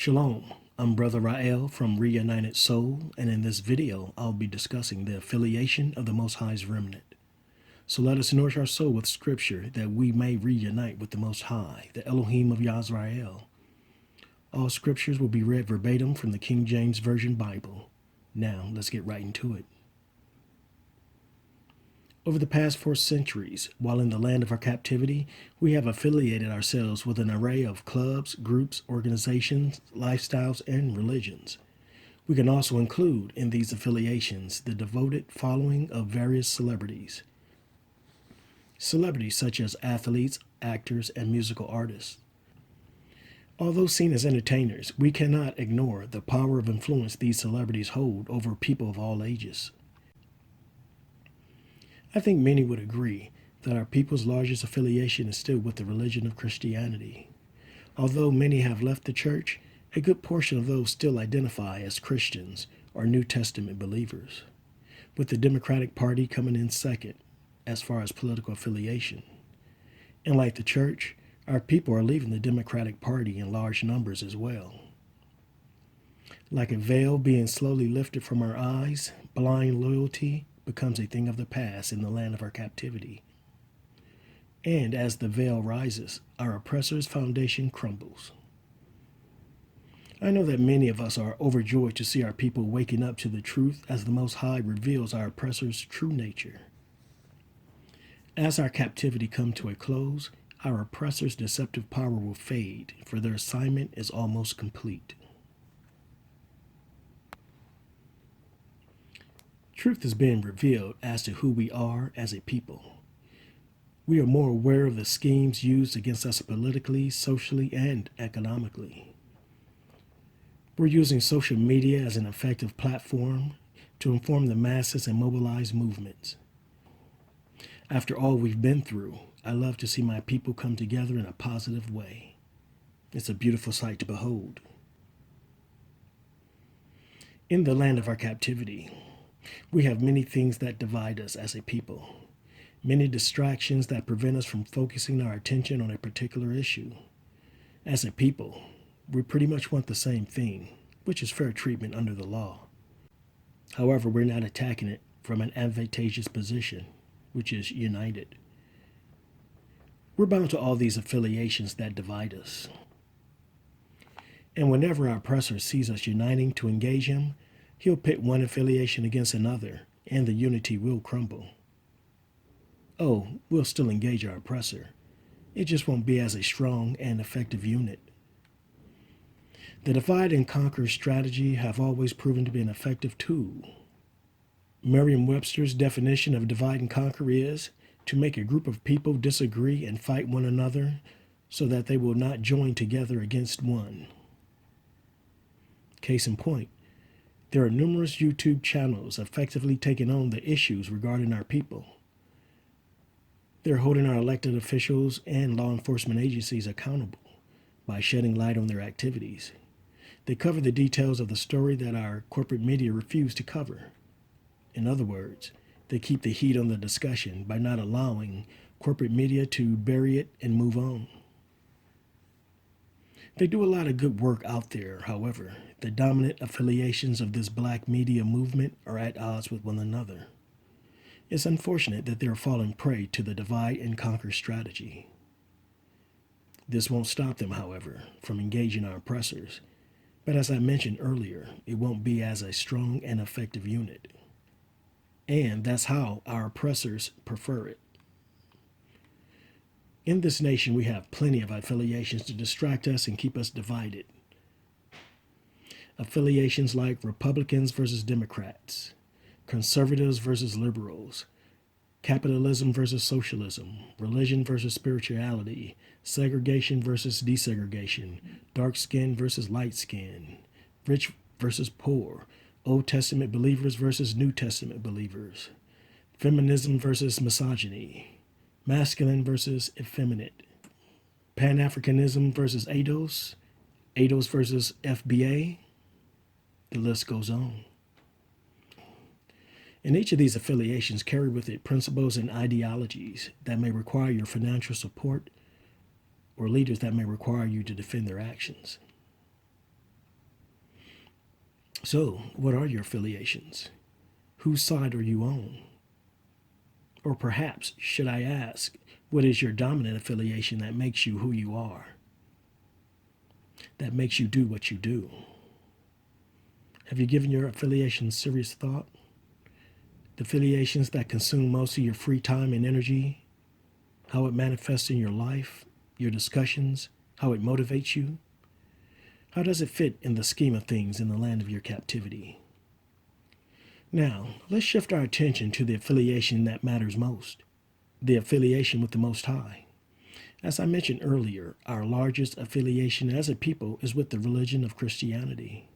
Shalom, I'm Brother Rael from Reunited Soul, and in this video I'll be discussing the affiliation of the Most High's remnant. So let us nourish our soul with scripture that we may reunite with the Most High, the Elohim of Yisrael. All scriptures will be read verbatim from the King James Version Bible. Now let's get right into it. Over the past 4 centuries, while in the land of our captivity, we have affiliated ourselves with an array of clubs, groups, organizations, lifestyles, and religions. We can also include in these affiliations the devoted following of various celebrities. Celebrities such as athletes, actors, and musical artists. Although seen as entertainers, we cannot ignore the power of influence these celebrities hold over people of all ages. I think many would agree that our people's largest affiliation is still with the religion of Christianity. Although many have left the church, a good portion of those still identify as Christians or New Testament believers, with the Democratic Party coming in second as far as political affiliation. And like the church, our people are leaving the Democratic Party in large numbers as well. Like a veil being slowly lifted from our eyes, blind loyalty becomes a thing of the past in the land of our captivity. And as the veil rises, our oppressor's foundation crumbles. I know that many of us are overjoyed to see our people waking up to the truth as the Most High reveals our oppressor's true nature. As our captivity comes to a close, our oppressor's deceptive power will fade, for their assignment is almost complete. Truth is being revealed as to who we are as a people. We are more aware of the schemes used against us politically, socially, and economically. We're using social media as an effective platform to inform the masses and mobilize movements. After all we've been through, I love to see my people come together in a positive way. It's a beautiful sight to behold. In the land of our captivity, we have many things that divide us as a people, many distractions that prevent us from focusing our attention on a particular issue. As a people, we pretty much want the same thing, which is fair treatment under the law. However, we're not attacking it from an advantageous position, which is united. We're bound to all these affiliations that divide us. And whenever our oppressor sees us uniting to engage him, he'll pit one affiliation against another, and the unity will crumble. Oh, we'll still engage our oppressor. It just won't be as a strong and effective unit. The divide and conquer strategy have always proven to be an effective tool. Merriam-Webster's definition of divide and conquer is to make a group of people disagree and fight one another so that they will not join together against one. Case in point, there are numerous YouTube channels effectively taking on the issues regarding our people. They're holding our elected officials and law enforcement agencies accountable by shedding light on their activities. They cover the details of the story that our corporate media refuse to cover. In other words, they keep the heat on the discussion by not allowing corporate media to bury it and move on. They do a lot of good work out there. However, the dominant affiliations of this black media movement are at odds with one another. It's unfortunate that they are falling prey to the divide and conquer strategy. This won't stop them, however, from engaging our oppressors, but as I mentioned earlier, it won't be as a strong and effective unit. And that's how our oppressors prefer it. In this nation, we have plenty of affiliations to distract us and keep us divided. Affiliations like Republicans versus Democrats, conservatives versus liberals, capitalism versus socialism, religion versus spirituality, segregation versus desegregation, dark skin versus light skin, rich versus poor, Old Testament believers versus New Testament believers, feminism versus misogyny, masculine versus effeminate, Pan-Africanism versus ADOS, ADOS versus FBA, the list goes on. And each of these affiliations carry with it principles and ideologies that may require your financial support or leaders that may require you to defend their actions. So, what are your affiliations? Whose side are you on? Or perhaps, should I ask, what is your dominant affiliation that makes you who you are? That makes you do what you do? Have you given your affiliations serious thought? The affiliations that consume most of your free time and energy, how it manifests in your life, your discussions, how it motivates you? How does it fit in the scheme of things in the land of your captivity? Now, let's shift our attention to the affiliation that matters most, the affiliation with the Most High. As I mentioned earlier, our largest affiliation as a people is with the religion of Christianity.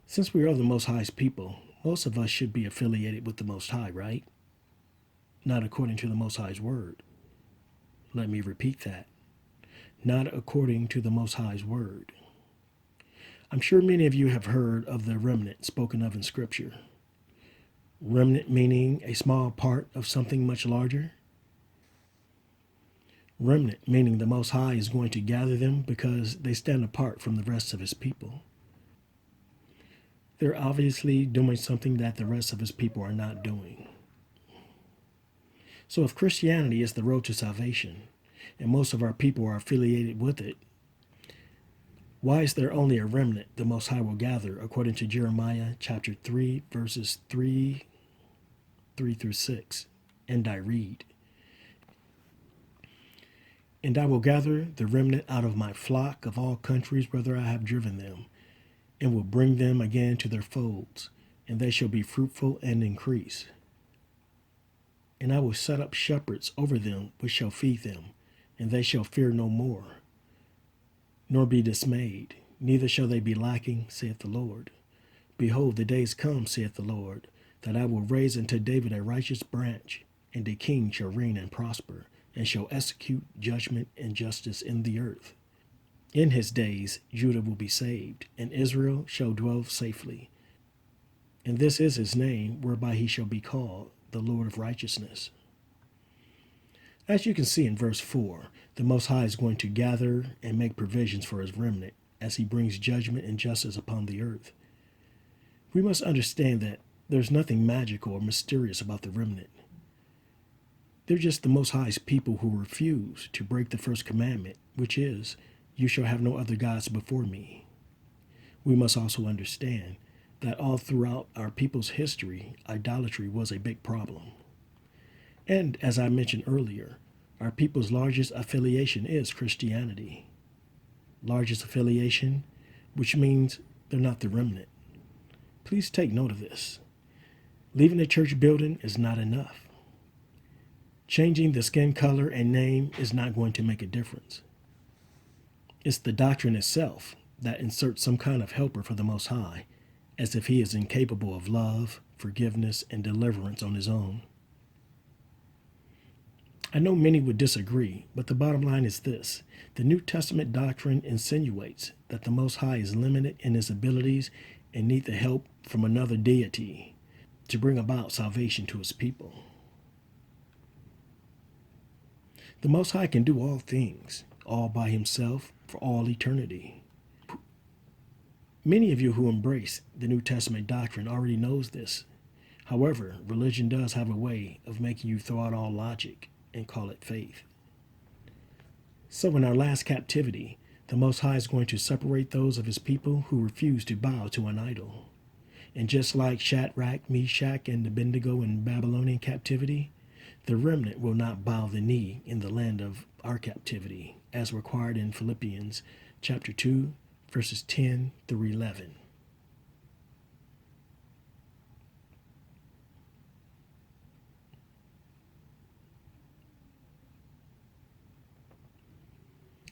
Since we are the Most High's people, most of us should be affiliated with the Most High, right? Not according to the Most High's word. Let me repeat that. Not according to the Most High's word. I'm sure many of you have heard of the remnant spoken of in Scripture. Remnant meaning a small part of something much larger. Remnant meaning the Most High is going to gather them because they stand apart from the rest of His people. They're obviously doing something that the rest of His people are not doing. So if Christianity is the road to salvation, and most of our people are affiliated with it, why is there only a remnant the Most High will gather, according to Jeremiah chapter 3, verses 3 through 6? And I read, "And I will gather the remnant out of my flock of all countries whither I have driven them, and will bring them again to their folds, and they shall be fruitful and increase. And I will set up shepherds over them which shall feed them, and they shall fear no more, nor be dismayed, neither shall they be lacking, saith the Lord. Behold, the days come, saith the Lord, that I will raise unto David a righteous branch, and a king shall reign and prosper, and shall execute judgment and justice in the earth. In his days Judah will be saved, and Israel shall dwell safely. And this is his name, whereby he shall be called the Lord of righteousness." As you can see in verse 4, the Most High is going to gather and make provisions for his remnant as he brings judgment and justice upon the earth. We must understand that there's nothing magical or mysterious about the remnant. They're just the Most High's people who refuse to break the first commandment, which is, "You shall have no other gods before me." We must also understand that all throughout our people's history, idolatry was a big problem. And as I mentioned earlier, our people's largest affiliation is Christianity. Largest affiliation, which means they're not the remnant. Please take note of this. Leaving a church building is not enough. Changing the skin color and name is not going to make a difference. It's the doctrine itself that inserts some kind of helper for the Most High, as if he is incapable of love, forgiveness, and deliverance on his own. I know many would disagree, but the bottom line is this. The New Testament doctrine insinuates that the Most High is limited in his abilities and needs the help from another deity to bring about salvation to his people. The Most High can do all things, all by himself, for all eternity. Many of you who embrace the New Testament doctrine already knows this. However, religion does have a way of making you throw out all logic and call it faith. So in our last captivity, the Most High is going to separate those of his people who refuse to bow to an idol. And just like Shadrach, Meshach, and Abednego in Babylonian captivity, the remnant will not bow the knee in the land of our captivity, as required in Philippians chapter 2, verses 10 through 11.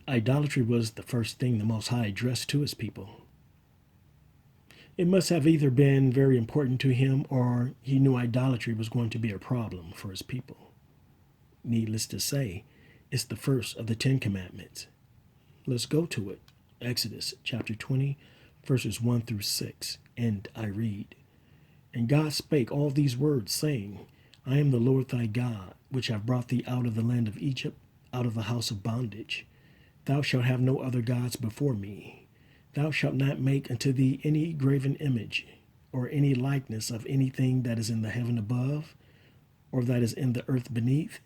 Idolatry was the first thing the Most High addressed to his people. It must have either been very important to him or he knew idolatry was going to be a problem for his people. Needless to say, it's the first of the 10 Commandments. Let's go to it. Exodus chapter 20, verses 1 through 6, and I read, "And God spake all these words, saying, I am the Lord thy God, which have brought thee out of the land of Egypt, out of the house of bondage. Thou shalt have no other gods before me. Thou shalt not make unto thee any graven image, or any likeness of anything that is in the heaven above, or that is in the earth beneath,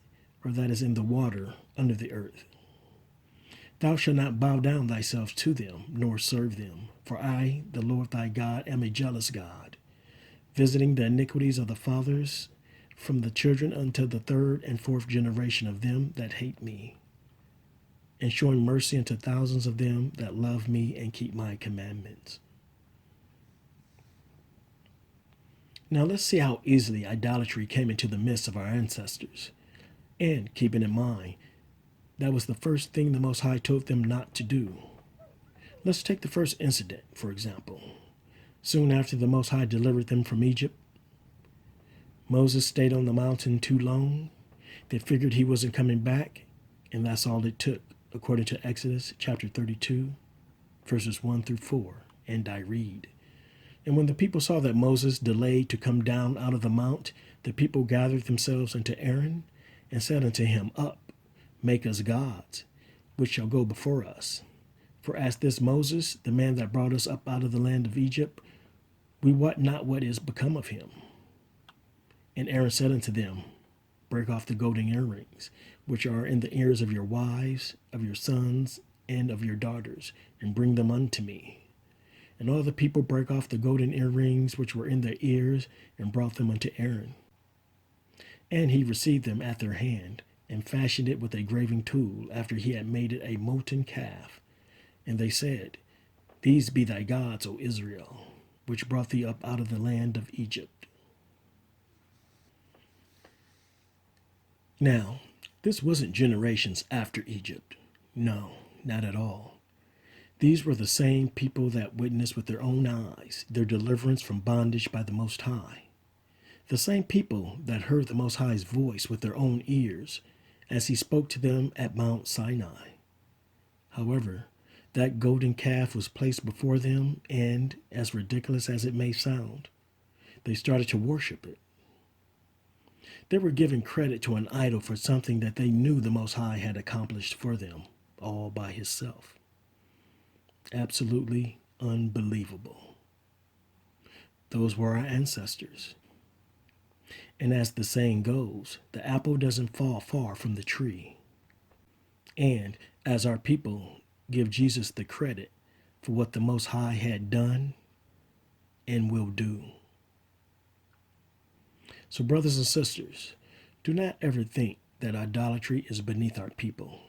or that is in the water under the earth. Thou shalt not bow down thyself to them, nor serve them. For I, the Lord thy God, am a jealous God, visiting the iniquities of the fathers from the children unto the third and fourth generation of them that hate me, and showing mercy unto thousands of them that love me and keep my commandments. Now let's see how easily idolatry came into the midst of our ancestors. And keeping in mind, that was the first thing the Most High told them not to do. Let's take the first incident, for example. Soon after the Most High delivered them from Egypt, Moses stayed on the mountain too long. They figured he wasn't coming back, and that's all it took, according to Exodus chapter 32, verses 1 through 4, and I read. And when the people saw that Moses delayed to come down out of the mount, the people gathered themselves unto Aaron, and said unto him, Up, make us gods, which shall go before us. For as this Moses, the man that brought us up out of the land of Egypt, we wot not what is become of him. And Aaron said unto them, Break off the golden earrings, which are in the ears of your wives, of your sons, and of your daughters, and bring them unto me. And all the people brake off the golden earrings which were in their ears, and brought them unto Aaron. And he received them at their hand, and fashioned it with a graving tool, after he had made it a molten calf. And they said, These be thy gods, O Israel, which brought thee up out of the land of Egypt. Now, this wasn't generations after Egypt. No, not at all. These were the same people that witnessed with their own eyes their deliverance from bondage by the Most High. The same people that heard the Most High's voice with their own ears as he spoke to them at Mount Sinai. However, that golden calf was placed before them, and, as ridiculous as it may sound, they started to worship it. They were giving credit to an idol for something that they knew the Most High had accomplished for them, all by himself. Absolutely unbelievable. Those were our ancestors. And as the saying goes, the apple doesn't fall far from the tree. And as our people give Jesus the credit for what the Most High had done and will do. So, brothers and sisters, do not ever think that idolatry is beneath our people.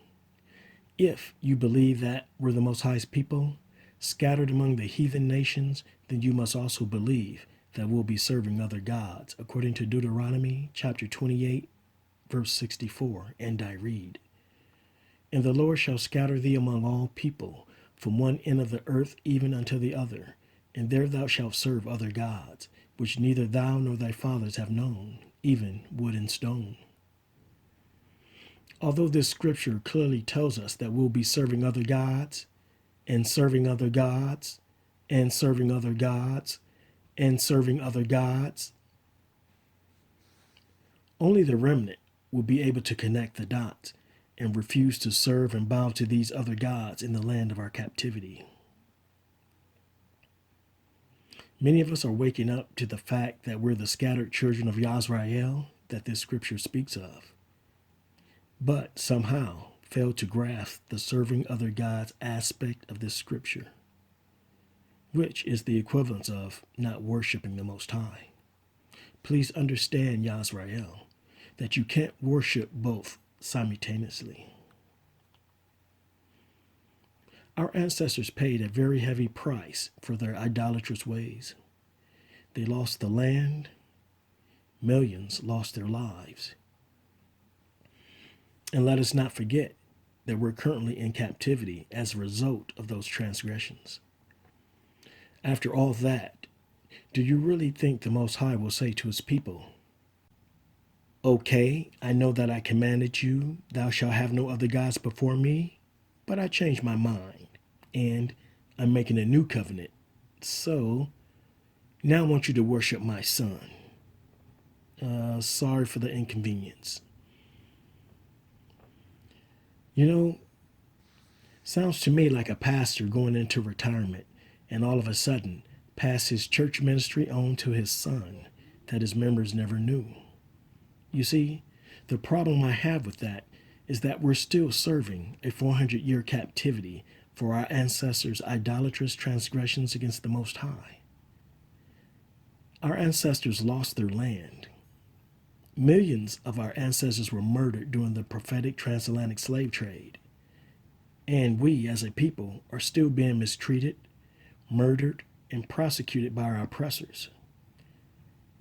If you believe that we're the Most High's people, scattered among the heathen nations, then you must also believe that we'll be serving other gods, according to Deuteronomy chapter 28, verse 64, and I read, And the Lord shall scatter thee among all people, from one end of the earth even unto the other, and there thou shalt serve other gods, which neither thou nor thy fathers have known, even wood and stone. Although this scripture clearly tells us that we'll be serving other gods, and serving other gods, and serving other gods, and serving other gods, only the remnant will be able to connect the dots and refuse to serve and bow to these other gods in the land of our captivity. Many of us are waking up to the fact that we're the scattered children of Yisrael that this scripture speaks of, but somehow fail to grasp the serving other gods aspect of this scripture, which is the equivalence of not worshiping the Most High. Please understand, Yisrael, that you can't worship both simultaneously. Our ancestors paid a very heavy price for their idolatrous ways. They lost the land. Millions lost their lives. And let us not forget that we're currently in captivity as a result of those transgressions. After all that, do you really think the Most High will say to his people, Okay, I know that I commanded you, thou shalt have no other gods before me, but I changed my mind, and I'm making a new covenant. So, now I want you to worship my son. Sorry for the inconvenience. You know, sounds to me like a pastor going into retirement and all of a sudden pass his church ministry on to his son that his members never knew. You see, the problem I have with that is that we're still serving a 400-year captivity for our ancestors' idolatrous transgressions against the Most High. Our ancestors lost their land. Millions of our ancestors were murdered during the prophetic transatlantic slave trade. And we, as a people, are still being mistreated, murdered, and prosecuted by our oppressors.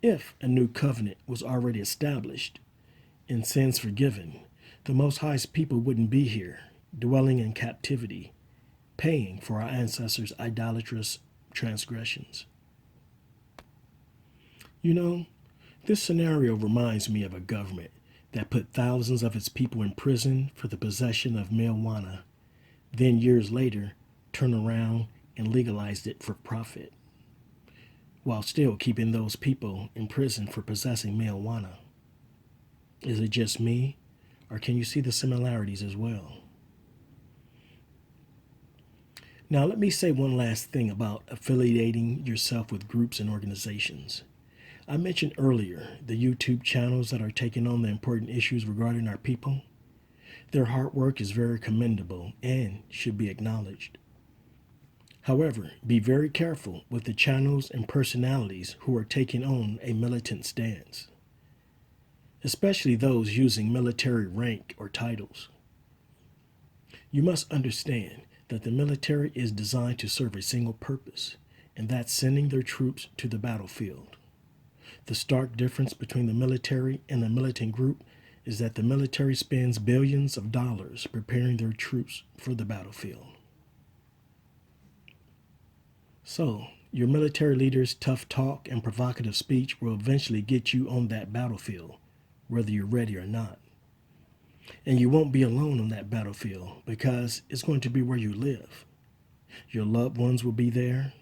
If a new covenant was already established and sins forgiven, the Most High's people wouldn't be here, dwelling in captivity, paying for our ancestors' idolatrous transgressions. You know, this scenario reminds me of a government that put thousands of its people in prison for the possession of marijuana, then years later turned around and legalized it for profit, while still keeping those people in prison for possessing marijuana. Is it just me, or can you see the similarities as well? Now, let me say one last thing about affiliating yourself with groups and organizations. I mentioned earlier the YouTube channels that are taking on the important issues regarding our people. Their hard work is very commendable and should be acknowledged. However, be very careful with the channels and personalities who are taking on a militant stance, especially those using military rank or titles. You must understand that the military is designed to serve a single purpose, and that's sending their troops to the battlefield. The stark difference between the military and a militant group is that the military spends billions of dollars preparing their troops for the battlefield. So, your military leader's tough talk and provocative speech will eventually get you on that battlefield, whether you're ready or not. And you won't be alone on that battlefield because it's going to be where you live. Your loved ones will be there,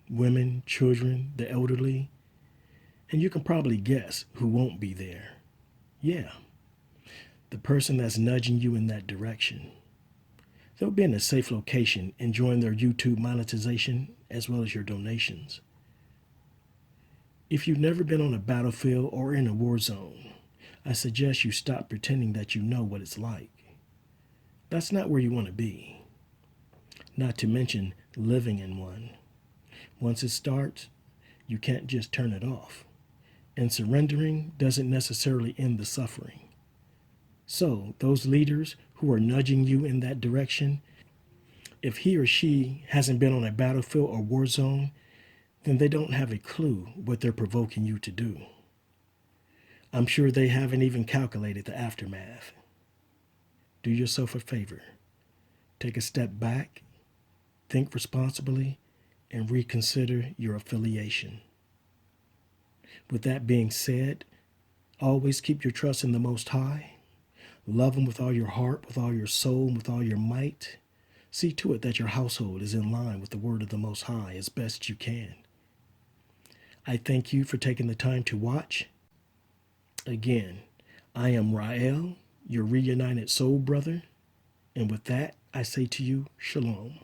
women, children, the elderly, and you can probably guess who won't be there. Yeah, the person that's nudging you in that direction. They'll be in a safe location enjoying their YouTube monetization as well as your donations. If you've never been on a battlefield or in a war zone, I suggest you stop pretending that you know what it's like. That's not where you want to be. Not to mention living in one. Once it starts, you can't just turn it off. And surrendering doesn't necessarily end the suffering. So, those leaders who are nudging you in that direction, if he or she hasn't been on a battlefield or war zone, then they don't have a clue what they're provoking you to do. I'm sure they haven't even calculated the aftermath. Do yourself a favor. Take a step back, think responsibly, and reconsider your affiliation. With that being said, always keep your trust in the Most High. Love Him with all your heart, with all your soul, and with all your might. See to it that your household is in line with the word of the Most High as best you can. I thank you for taking the time to watch. Again, I am Rael, your reunited soul brother, and with that, I say to you, Shalom.